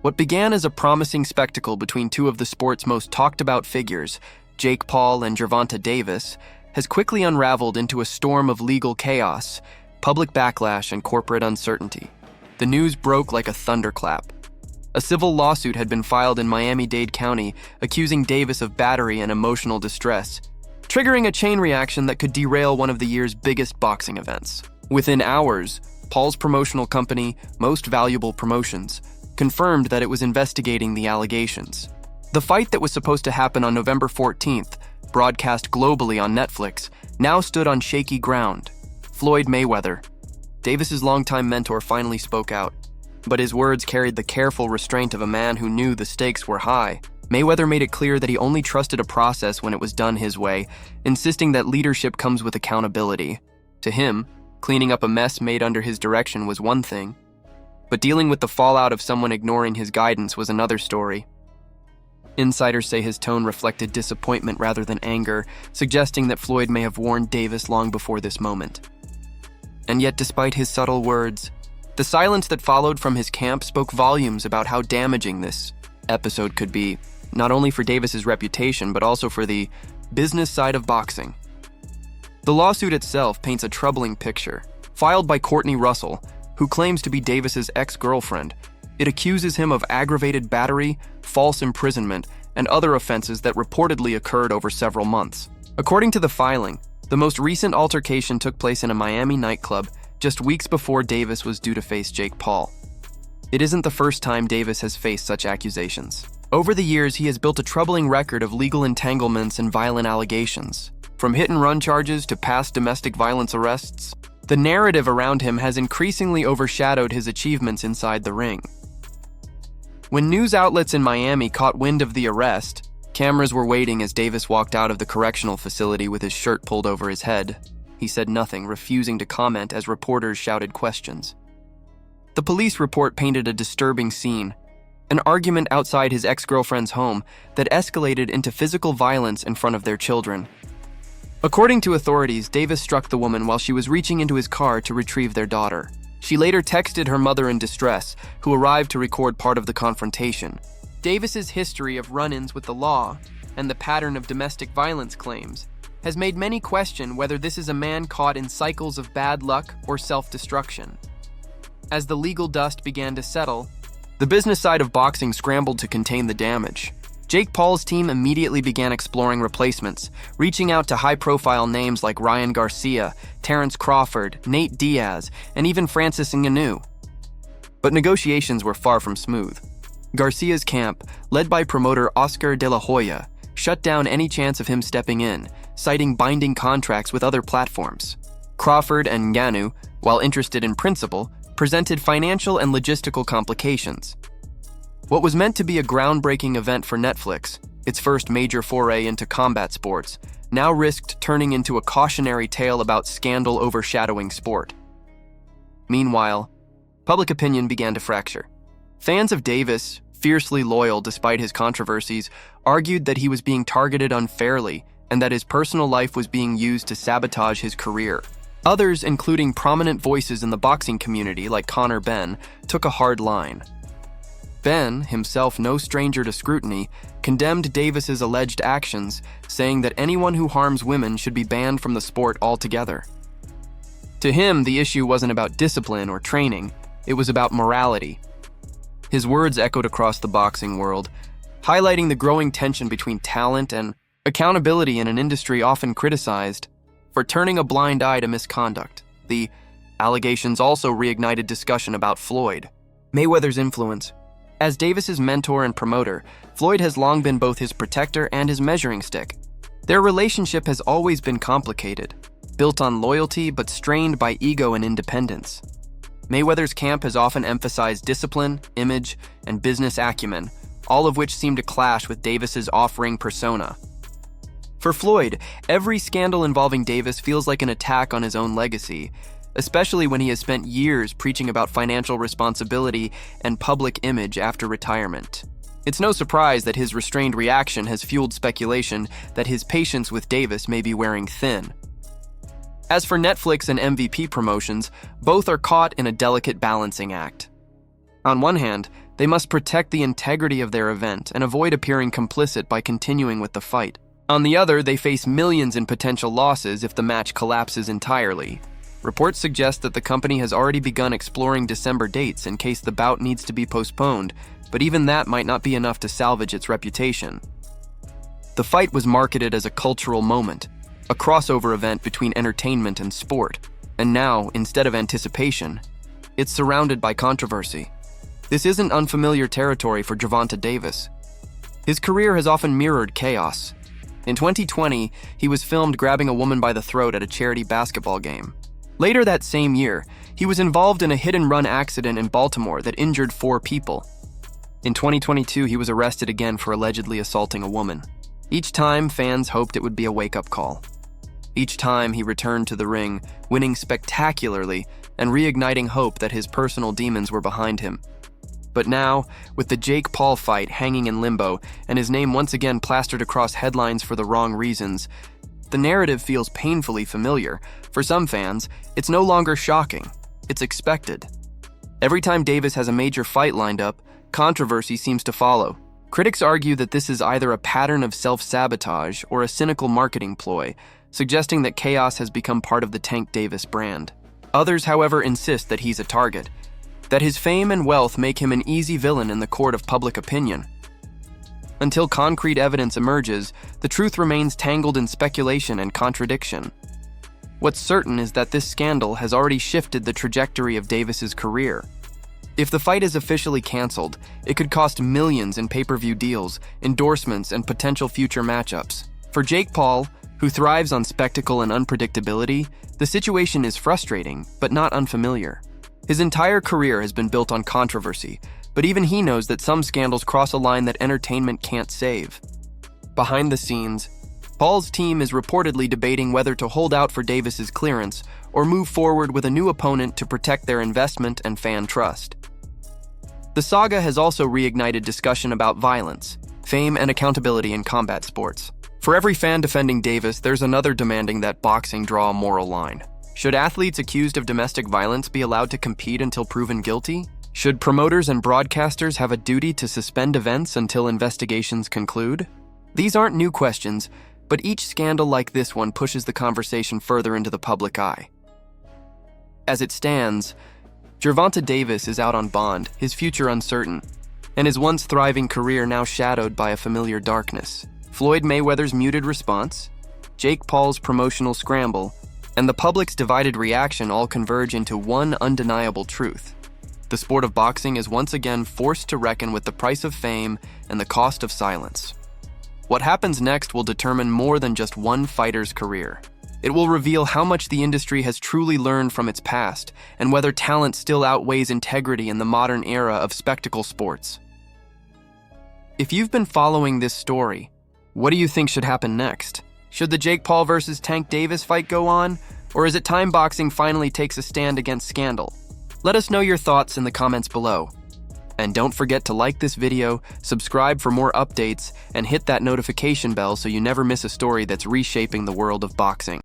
What began as a promising spectacle between two of the sport's most talked-about figures, Paul and Gervonta Davis, has quickly unraveled into a storm of legal chaos, public backlash, and corporate uncertainty. The news broke like a thunderclap. A civil lawsuit had been filed in Miami-Dade County accusing Davis of battery and emotional distress, triggering a chain reaction that could derail one of the year's biggest boxing events. Within hours, Paul's promotional company, Most Valuable Promotions, confirmed that it was investigating the allegations. The fight that was supposed to happen on November 14th, broadcast globally on Netflix, now stood on shaky ground. Floyd Mayweather, Davis's longtime mentor, finally spoke out, but his words carried the careful restraint of a man who knew the stakes were high. Mayweather made it clear that he only trusted a process when it was done his way, insisting that leadership comes with accountability. To him, cleaning up a mess made under his direction was one thing, but dealing with the fallout of someone ignoring his guidance was another story. Insiders say his tone reflected disappointment rather than anger, suggesting that Floyd may have warned Davis long before this moment. And yet, despite his subtle words, the silence that followed from his camp spoke volumes about how damaging this episode could be, not only for Davis's reputation, but also for the business side of boxing. The lawsuit itself paints a troubling picture. Filed by Courtney Russell, who claims to be Davis's ex-girlfriend, it accuses him of aggravated battery, false imprisonment, and other offenses that reportedly occurred over several months. According to the filing, the most recent altercation took place in a Miami nightclub just weeks before Davis was due to face Paul. It isn't the first time Davis has faced such accusations. Over the years, he has built a troubling record of legal entanglements and violent allegations. From hit-and-run charges to past domestic violence arrests, the narrative around him has increasingly overshadowed his achievements inside the ring. When news outlets in Miami caught wind of the arrest, cameras were waiting as Davis walked out of the correctional facility with his shirt pulled over his head. He said nothing, refusing to comment as reporters shouted questions. The police report painted a disturbing scene, an argument outside his ex-girlfriend's home that escalated into physical violence in front of their children. According to authorities, Davis struck the woman while she was reaching into his car to retrieve their daughter. She later texted her mother in distress, who arrived to record part of the confrontation. Davis's history of run-ins with the law and the pattern of domestic violence claims has made many question whether this is a man caught in cycles of bad luck or self-destruction. As the legal dust began to settle, the business side of boxing scrambled to contain the damage. Paul's team immediately began exploring replacements, reaching out to high-profile names like Ryan Garcia, Terrence Crawford, Nate Diaz, and even Francis Ngannou. But negotiations were far from smooth. Garcia's camp, led by promoter Oscar De La Hoya, shut down any chance of him stepping in, citing binding contracts with other platforms. Crawford and Ngannou, while interested in principle, presented financial and logistical complications. What was meant to be a groundbreaking event for Netflix, its first major foray into combat sports, now risked turning into a cautionary tale about scandal overshadowing sport. Meanwhile, public opinion began to fracture. Fans of Davis, fiercely loyal despite his controversies, argued that he was being targeted unfairly and that his personal life was being used to sabotage his career. Others, including prominent voices in the boxing community like Conor Benn, took a hard line. Benn, himself no stranger to scrutiny, condemned Davis's alleged actions, saying that anyone who harms women should be banned from the sport altogether. To him, the issue wasn't about discipline or training, it was about morality. His words echoed across the boxing world, highlighting the growing tension between talent and accountability in an industry often criticized for turning a blind eye to misconduct. The allegations also reignited discussion about Floyd Mayweather's influence. As Davis's mentor and promoter, Floyd has long been both his protector and his measuring stick. Their relationship has always been complicated, built on loyalty but strained by ego and independence. Mayweather's camp has often emphasized discipline, image, and business acumen, all of which seem to clash with Davis's off-ring persona. For Floyd, every scandal involving Davis feels like an attack on his own legacy, especially when he has spent years preaching about financial responsibility and public image after retirement. It's no surprise that his restrained reaction has fueled speculation that his patience with Davis may be wearing thin. As for Netflix and MVP promotions, both are caught in a delicate balancing act. On one hand, They must protect the integrity of their event and avoid appearing complicit by continuing with the fight. On the other, they face millions in potential losses if the match collapses entirely. Reports suggest that the company has already begun exploring December dates in case the bout needs to be postponed, but even that might not be enough to salvage its reputation. The fight was marketed as a cultural moment, a crossover event between entertainment and sport, and now, instead of anticipation, it's surrounded by controversy. This isn't unfamiliar territory for Gervonta Davis. His career has often mirrored chaos. In 2020, he was filmed grabbing a woman by the throat at a charity basketball game. Later that same year, he was involved in a hit-and-run accident in Baltimore that injured 4 people. In 2022, he was arrested again for allegedly assaulting a woman. Each time, fans hoped it would be a wake-up call. Each time, he returned to the ring, winning spectacularly and reigniting hope that his personal demons were behind him. But now, with the Jake Paul fight hanging in limbo and his name once again plastered across headlines for the wrong reasons, the narrative feels painfully familiar. For some fans, it's no longer shocking. It's expected. Every time Davis has a major fight lined up, controversy seems to follow. Critics argue that this is either a pattern of self-sabotage or a cynical marketing ploy, suggesting that chaos has become part of the Tank Davis brand. Others, however, insist that he's a target, that his fame and wealth make him an easy villain in the court of public opinion. Until concrete evidence emerges, the truth remains tangled in speculation and contradiction. What's certain is that this scandal has already shifted the trajectory of Davis's career. If the fight is officially canceled, it could cost millions in pay-per-view deals, endorsements, and potential future matchups. For Jake Paul, who thrives on spectacle and unpredictability, the situation is frustrating, but not unfamiliar. His entire career has been built on controversy, but even he knows that some scandals cross a line that entertainment can't save. Behind the scenes, Paul's team is reportedly debating whether to hold out for Davis's clearance or move forward with a new opponent to protect their investment and fan trust. The saga has also reignited discussion about violence, fame, and accountability in combat sports. For every fan defending Davis, there's another demanding that boxing draw a moral line. Should athletes accused of domestic violence be allowed to compete until proven guilty? Should promoters and broadcasters have a duty to suspend events until investigations conclude? These aren't new questions, but each scandal like this one pushes the conversation further into the public eye. As it stands, Gervonta Davis is out on bond, his future uncertain, and his once thriving career now shadowed by a familiar darkness. Floyd Mayweather's muted response, Jake Paul's promotional scramble, and the public's divided reaction all converge into one undeniable truth. The sport of boxing is once again forced to reckon with the price of fame and the cost of silence. What happens next will determine more than just one fighter's career. It will reveal how much the industry has truly learned from its past and whether talent still outweighs integrity in the modern era of spectacle sports. If you've been following this story, what do you think should happen next? Should the Jake Paul versus Tank Davis fight go on, or is it time boxing finally takes a stand against scandal? Let us know your thoughts in the comments below. And don't forget to like this video, subscribe for more updates, and hit that notification bell so you never miss a story that's reshaping the world of boxing.